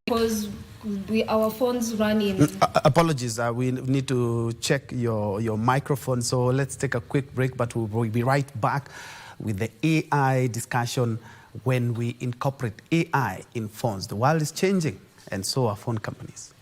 Because our phones run in... Apologies, we need to check your microphone, so let's take a quick break, but we'll be right back with the AI discussion when we incorporate AI in phones. The world is changing, and so are phone companies.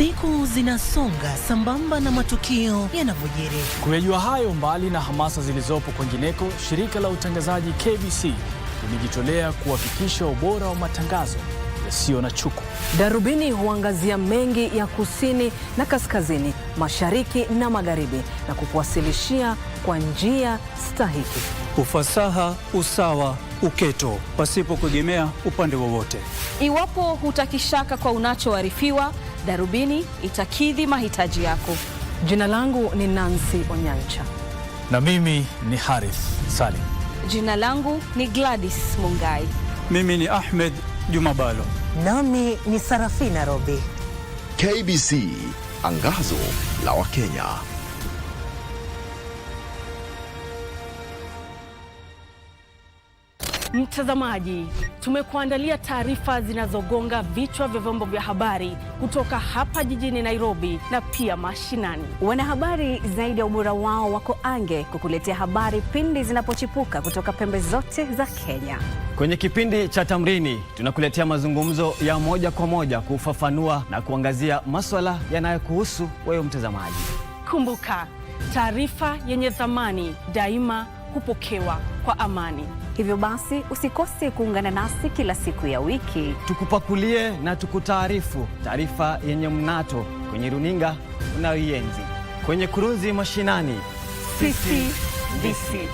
Siku zinasonga sambamba na matukio yanavyojiri. Kuyajua hayo, mbali na hamasa zilizopo kwingineko, shirika la utangazaji KBC limejitolea kuhakikisha ubora wa matangazo yasiyo na chuku. Darubini huangazia mengi ya kusini na kaskazini, mashariki na magharibi, na kukuwasilishia kwa njia stahiki. Ufasaha, usawa, uketo, pasipo kuegemea upande wowote. Iwapo hutakishaka kwa unachoarifiwa, Darubini itakidhi mahitaji yako. Jina langu ni Nancy Onyancha. Na mimi ni Harith Salim. Jina langu ni Gladys Mungai. Mimi ni Ahmed Jumabalo. Nami ni Sarafina Robi. KBC, angazo la Wakenya. Mtazamaji, tumekuandalia taarifa zinazogonga vichwa vya vyombo vya habari kutoka hapa jijini Nairobi na pia mashinani. Wanahabari zaidi ya ubora wao wako ange kukuletea habari pindi zinapochipuka kutoka pembe zote za Kenya. Kwenye kipindi cha Tamrini tunakuletea mazungumzo ya moja kwa moja kufafanua na kuangazia masuala yanayokuhusu wewe mtazamaji. Kumbuka, taarifa yenye thamani daima hupokewa kwa amani. Hivyo basi usikose kuungana nasi kila siku ya wiki. Tukupakulie na tukutaarifu taarifa yenye mnato kwenye runinga unayoienzi. Kwenye kurunzi mashinani, sisi DC.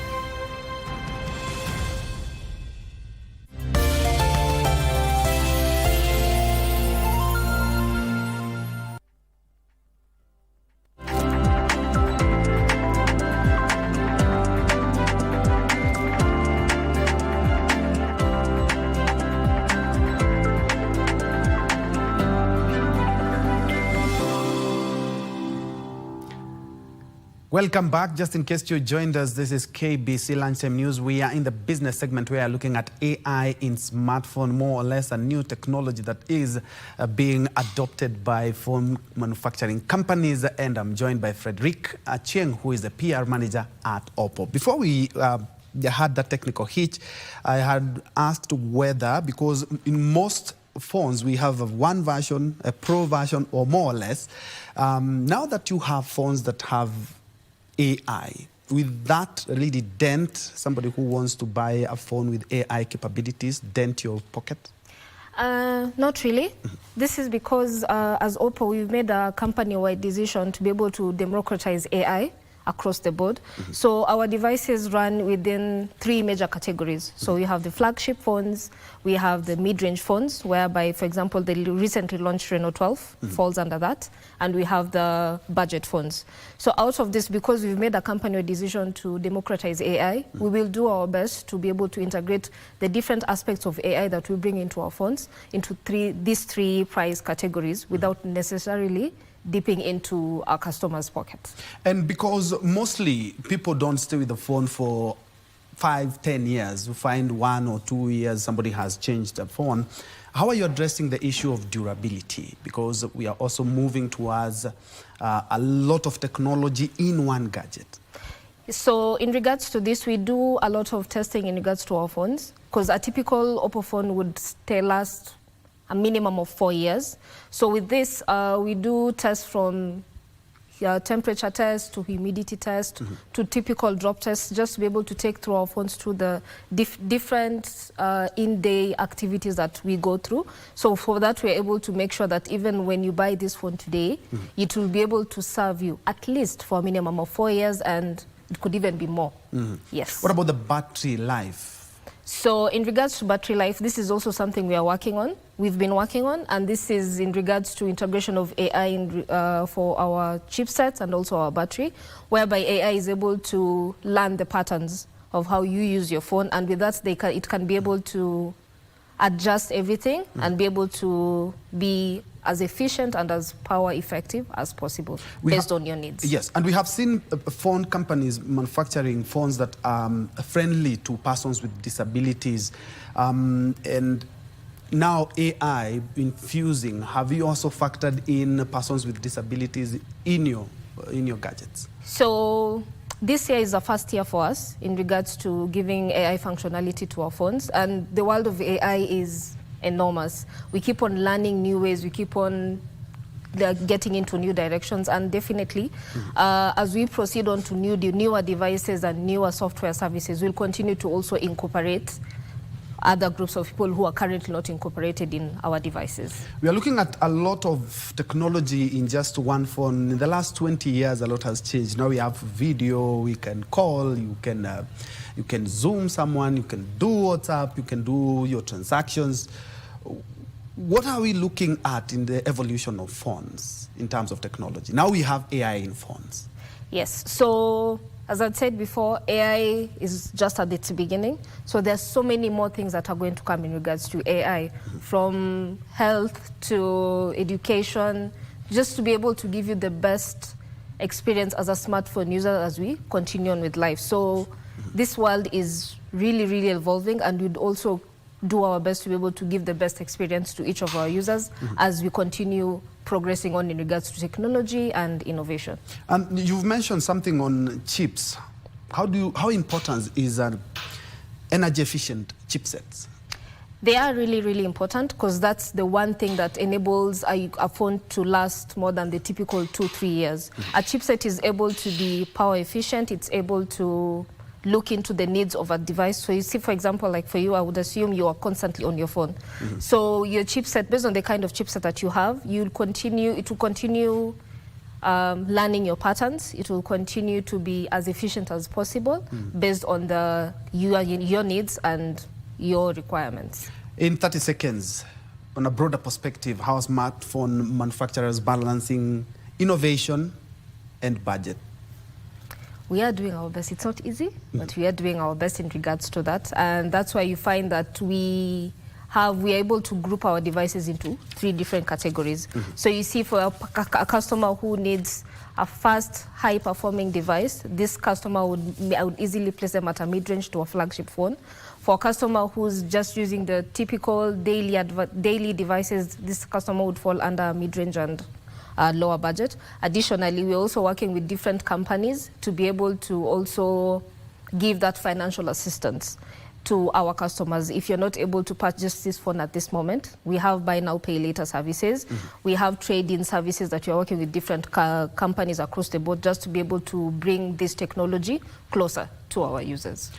Welcome back. Just in case you joined us, this is KBC Lunchtime News. We are in the business segment. We are looking at AI in smartphone, more or less a new technology that is being adopted by phone manufacturing companies. And I'm joined by Frederick Chieng, who is the PR manager at Oppo. Before we had that technical hitch, I had asked whether, because in most phones we have one version, a pro version or more or less. Now that you have phones that have AI, will that really dent somebody who wants to buy a phone with AI capabilities, dent your pocket? Not really. This is because as Oppo, we've made a company-wide decision to be able to democratize AI across the board. So our devices run within 3 major categories. So we have the flagship phones, we have the mid-range phones, whereby, for example, the recently launched Renault 12 falls under that, and we have the budget phones. So out of this, because we've made a company-wide decision to democratize AI, we will do our best to be able to integrate the different aspects of AI that we bring into our phones into these three price categories without necessarily dipping into our customers' pockets. And because mostly people don't stay with the phone for 5-10 years, you find 1 or 2 years somebody has changed the phone. How are you addressing the issue of durability? Because we are also moving towards a lot of technology in one gadget. So in regards to this, we do a lot of testing in regards to our phones, because a typical Oppo phone would last a minimum of 4 years. So with this, we do tests from temperature test to humidity test to typical drop tests, just to be able to take through our phones through the different in-day activities that we go through. So for that, we're able to make sure that even when you buy this phone today, it will be able to serve you at least for a minimum of 4 years, and it could even be more. Yes. What about the battery life? So in regards to battery life, this is also something we are working on. We've been working on, and this is in regards to integration of AI for our chipsets and also our battery, whereby AI is able to learn the patterns of how you use your phone, and with that it can be able to adjust everything and be able to be as efficient and as power effective as possible based on your needs. Yes, and we have seen phone companies manufacturing phones that are friendly to persons with disabilities, and now AI infusing. Have you also factored in persons with disabilities in your gadgets? So this year is the first year for us in regards to giving AI functionality to our phones, and the world of AI is enormous. We keep on learning new ways, we keep on getting into new directions, and definitely as we proceed on to newer devices and newer software services, we'll continue to also incorporate other groups of people who are currently not incorporated in our devices. We are looking at a lot of technology in just one phone. In the last 20 years, a lot has changed. Now we have video, we can call, you can Zoom someone, you can do WhatsApp, you can do your transactions. What are we looking at in the evolution of phones in terms of technology? Now we have AI in phones. Yes, so as I said before, AI is just at its beginning. So there's so many more things that are going to come in regards to AI, from health to education, just to be able to give you the best experience as a smartphone user as we continue on with life. So this world is really, really evolving, and we'd also do our best to be able to give the best experience to each of our users as we continue progressing on in regards to technology and innovation. And you've mentioned something on chips. How important is an energy efficient chipsets? They are really, really important, because that's the one thing that enables a phone to last more than the typical 2-3 years. A chipset is able to be power efficient, it's able to look into the needs of a device. So you see, for example, like for you, I would assume you are constantly on your phone. So your chipset, based on the kind of chipset that you have, it will continue learning your patterns. It will continue to be as efficient as possible based on your needs and your requirements. In 30 seconds, on a broader perspective, how are smartphone manufacturers balancing innovation and budget? We are doing our best. It's not easy, but we are doing our best in regards to that. And that's why you find that we are able to group our devices into 3 different categories. So you see, for a customer who needs a fast, high-performing device, this customer I would easily place them at a mid-range to a flagship phone. For a customer who's just using the typical daily devices, this customer would fall under mid-range and lower budget. Additionally, we're also working with different companies to be able to also give that financial assistance to our customers. If you're not able to purchase this phone at this moment, we have buy now, pay later services. We have trade-in services that we're working with different companies across the board, just to be able to bring this technology closer to our users.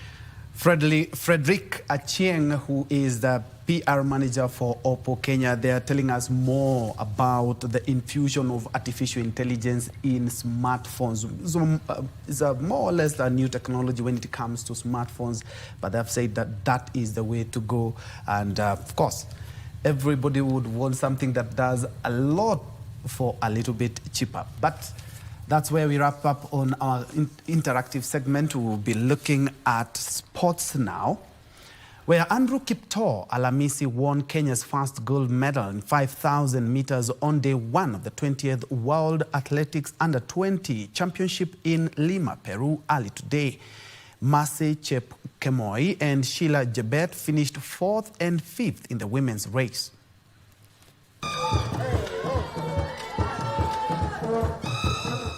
Frederick Achieng, who is the PR manager for Oppo Kenya, they are telling us more about the infusion of artificial intelligence in smartphones. So, it's more or less a new technology when it comes to smartphones, but they've said that that is the way to go. And of course, everybody would want something that does a lot for a little bit cheaper. But that's where we wrap up on our interactive segment. We will be looking at sports now, where Andrew Kiptor Alamisi won Kenya's first gold medal in 5,000 meters on day 1 of the 20th World Athletics Under-20 Championship in Lima, Peru, early today. Mercy Chepkemoi and Sheila Jebet finished 4th and 5th in the women's race.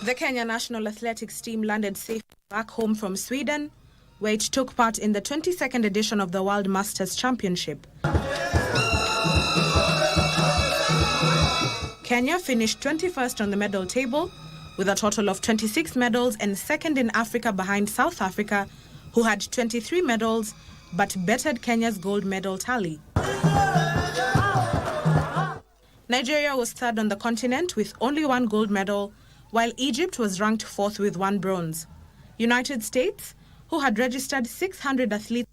The Kenya national athletics team landed safely back home from Sweden, where it took part in the 22nd edition of the World Masters Championship. Kenya finished 21st on the medal table, with a total of 26 medals and second in Africa behind South Africa, who had 23 medals, but bettered Kenya's gold medal tally. Nigeria was third on the continent with only 1 gold medal, while Egypt was ranked 4th with 1 bronze. United States, who had registered 600 athletes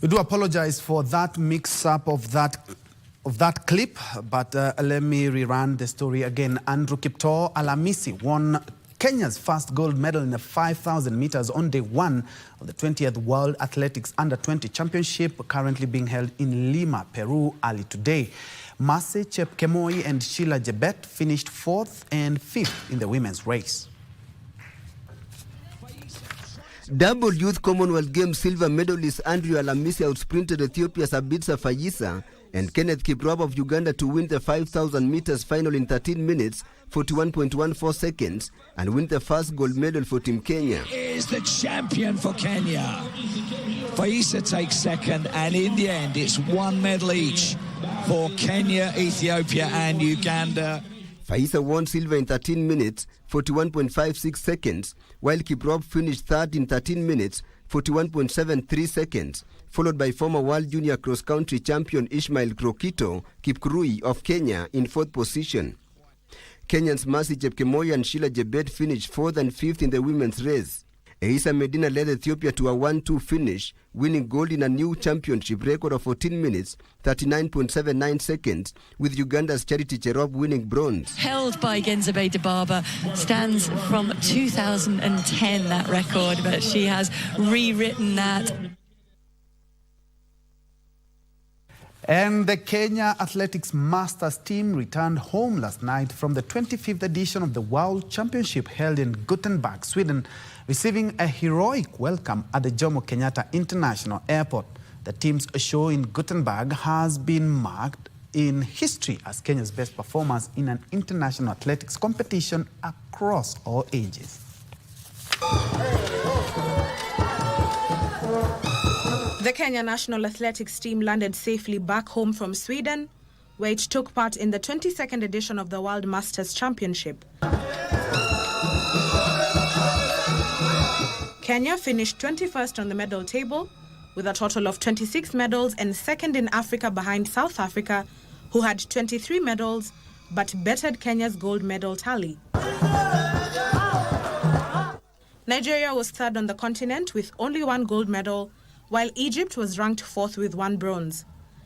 We do apologize for that mix-up of that clip, but let me rerun the story again. Andrew Kiptoo Alhamisi won Kenya's first gold medal in the 5,000 meters on day one of the 20th World Athletics Under-20 Championship, currently being held in Lima, Peru, early today. Mercy Chepkemoi and Sheila Jebet finished 4th and 5th in the women's race. Double Youth Commonwealth Games silver medalist Andrew Alhamisi outsprinted Ethiopia's Abitsa Fayisa and Kenneth Kiprop of Uganda to win the 5,000 meters final in 13 minutes, 41.14 seconds, and win the first gold medal for Team Kenya. Is the champion for Kenya. Fayisa takes second, and in the end, it's one medal each for Kenya, Ethiopia, and Uganda. Fayisa won silver in 13 minutes, 41.56 seconds, while Kiprop finished third in 13 minutes, 41.73 seconds, followed by former world junior cross-country champion Ishmael Krokito Kipkurui of Kenya in 4th position. Kenyans Mercy Chepkemoi and Sheila Jebet finished 4th and 5th in the women's race. Eisa Medina led Ethiopia to a 1-2 finish, winning gold in a new championship record of 14 minutes, 39.79 seconds, with Uganda's Charity Cherop winning bronze. Held by Genzabe Dibaba, stands from 2010, that record, but she has rewritten that. And the Kenya Athletics Masters team returned home last night from the 25th edition of the World Championship held in Gothenburg, Sweden, receiving a heroic welcome at the Jomo Kenyatta International Airport. The team's show in Gothenburg has been marked in history as Kenya's best performance in an international athletics competition across all ages. The Kenya national athletics team landed safely back home from Sweden, where it took part in the 22nd edition of the World Masters Championship. Kenya finished 21st on the medal table with a total of 26 medals and second in Africa behind South Africa, who had 23 medals but bettered Kenya's gold medal tally. Nigeria was third on the continent with only 1 gold medal, while Egypt was ranked 4th with 1 bronze.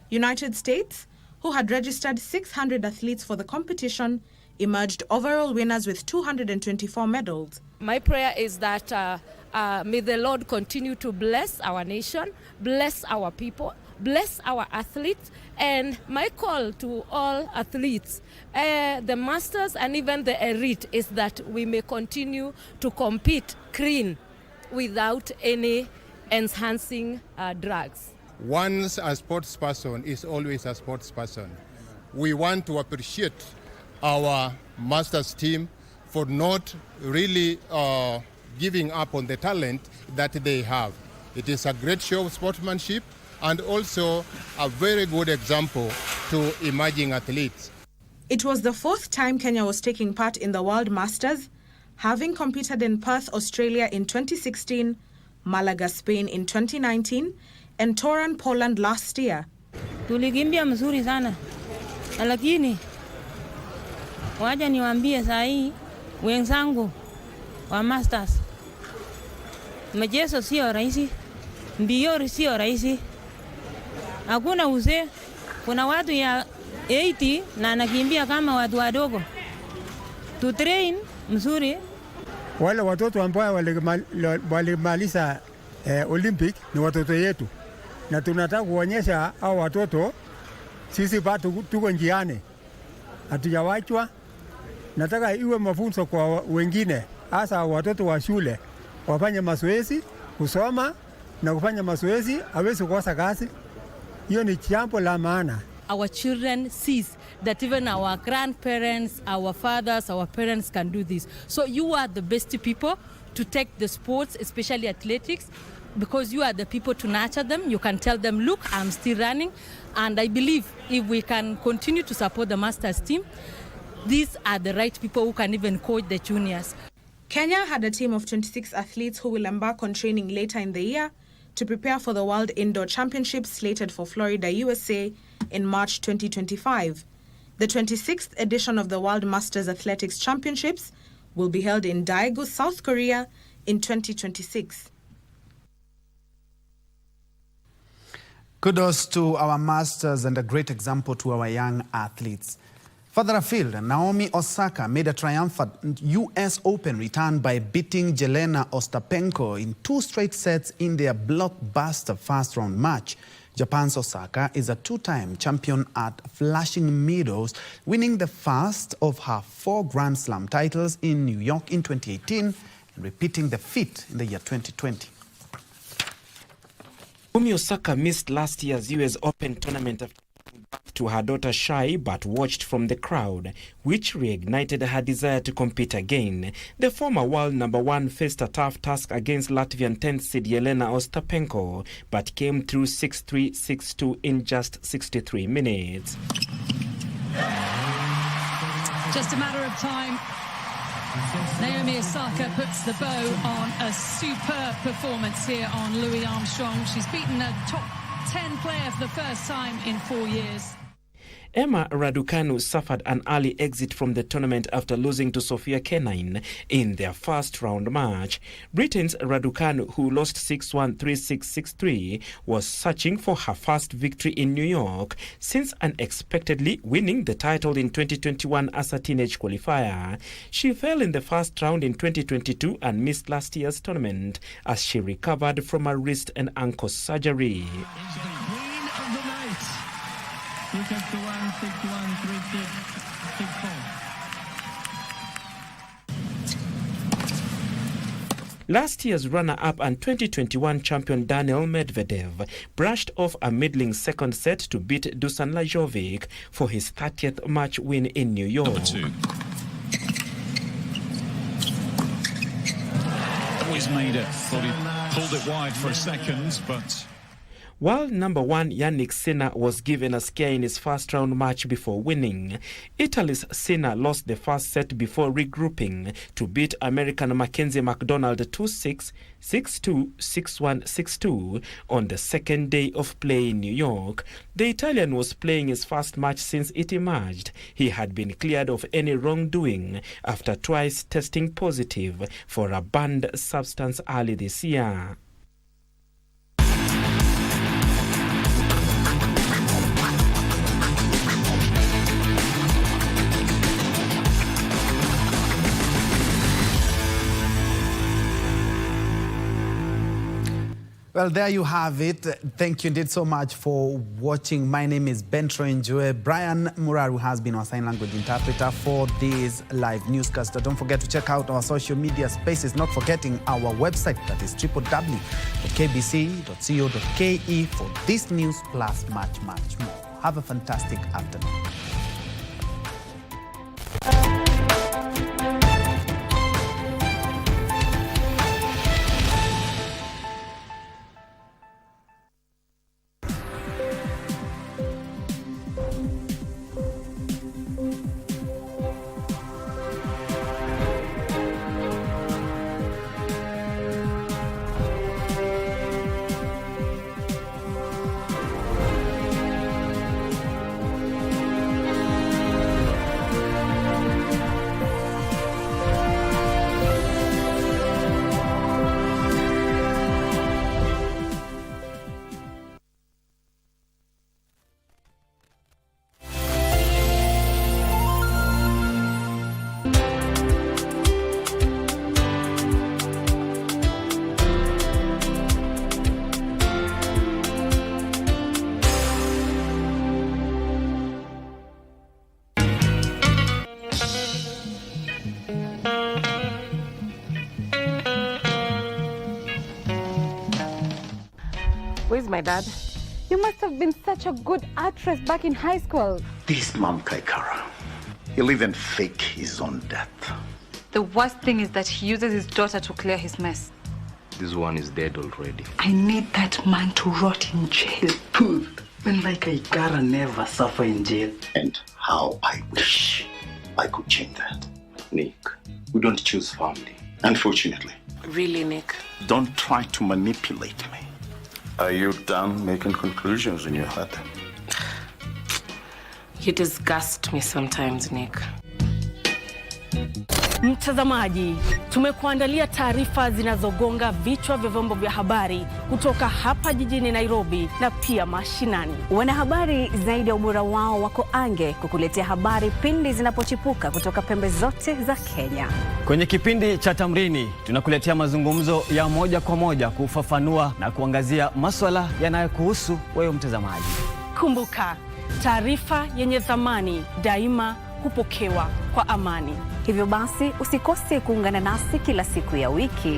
United States, who had registered 600 athletes for the competition, emerged overall winners with 224 medals. My prayer is that may the Lord continue to bless our nation, bless our people, bless our athletes, and my call to all athletes, the masters and even the elite, is that we may continue to compete clean without any enhancing drugs. Once a sports person is always a sports person. We want to appreciate our masters team for not really giving up on the talent that they have. It is a great show of sportsmanship and also a very good example to emerging athletes. It was the 4th time Kenya was taking part in the World Masters, having competed in Perth, Australia in 2016, Malaga, Spain in 2019, and Toran, Poland last year. Tulikimbia mzuri sana, lakini waja niwaambie saa hii wenzangu wa masters, mchezo sio rahisi, mbio sio rahisi, hakuna uzee, kuna watu ya 80 na anakimbia kama watu wadogo. To train mzuri. Wale watoto ambao walimaliza Olympic ni watoto yetu, na tunataka kuonyesha hao watoto sisi bado tuko njiani, hatujawachwa. Nataka iwe mafunzo kwa wengine, hasa watoto wa shule, wafanye mazoezi, kusoma na kufanya mazoezi, hawezi kukosa kazi. Hiyo ni jambo la maana. Our children sees that even our grandparents, our fathers, our parents can do this. So you are the best people to take the sports, especially athletics, because you are the people to nurture them. You can tell them, look, I'm still running. And I believe if we can continue to support the masters team, these are the right people who can even coach the juniors. Kenya had a team of 26 athletes who will embark on training later in the year to prepare for the World Indoor Championships slated for Florida, USA in March 2025. The 26th edition of the World Masters Athletics Championships will be held in Daegu, South Korea in 2026. Kudos to our masters and a great example to our young athletes. Further afield, Naomi Osaka made a triumphant US Open return by beating Jelena Ostapenko in 2 straight sets in their blockbuster first-round match. Japan's Osaka is a 2-time champion at Flushing Meadows, winning the first of her 4 Grand Slam titles in New York in 2018 and repeating the feat in the year 2020. Naomi Osaka missed last year's US Open tournament after to her daughter shy but watched from the crowd, which reignited her desire to compete again. The former world #1 faced a tough task against Latvian 10th seed Jelena Ostapenko, but came through 6-3, 6-2 in just 63 minutes. Just a matter of time. Naomi Osaka puts the bow on a superb performance here on Louis Armstrong. She's beaten a top 10 player for the first time in 4 years. Emma Raducanu suffered an early exit from the tournament after losing to Sofia Kenin in their first-round match. Britain's Raducanu, who lost 6-1, 3-6, 6-3, was searching for her first victory in New York since unexpectedly winning the title in 2021 as a teenage qualifier. She fell in the first round in 2022 and missed last year's tournament as she recovered from a wrist and ankle surgery. Look at the 161, 36, 64. Last year's runner-up and 2021 champion Daniil Medvedev brushed off a middling second set to beat Dusan Lajovic for his 30th match win in New York. Number 2. Always made it. Thought he pulled it wide for a second, but... World #1 Yannick Sinner was given a scare in his first-round match before winning. Italy's Sinner lost the first set before regrouping to beat American Mackenzie McDonald 2-6, 6-2, 6-1, 6-2 on the second day of play in New York. The Italian was playing his first match since it emerged. He had been cleared of any wrongdoing after twice testing positive for a banned substance early this year. Well, there you have it. Thank you indeed so much for watching. My name is Njue. Brian Muraru has been our sign language interpreter for this live newscast. Don't forget to check out our social media spaces, not forgetting our website, that is www.kbc.co.ke for this news plus much more. Have a fantastic afternoon. Where's my dad? You must have been such a good actress back in high school. This Mam Kaikara, he'll even fake his own death. The worst thing is that he uses his daughter to clear his mess. This one is dead already. I need that man to rot in jail. When like Kaikara never suffer in jail. And how I wish I could change that. Nick, we don't choose family, unfortunately. Really, Nick? Don't try to manipulate me. Are you done making conclusions in your head? You disgust me sometimes, Nick. Mtazamaji, tumekuandalia taarifa zinazogonga vichwa vya vyombo vya habari kutoka hapa jijini Nairobi na pia mashinani. Wanahabari zaidi ya ubora wao wako ange kukuletea habari pindi zinapochipuka kutoka pembe zote za Kenya. Kwenye kipindi cha Tamrini tunakuletea mazungumzo ya moja kwa moja kufafanua na kuangazia masuala yanayokuhusu wewe mtazamaji. Kumbuka, taarifa yenye thamani daima hupokewa kwa amani. Hivyo basi usikose kuungana nasi kila siku ya wiki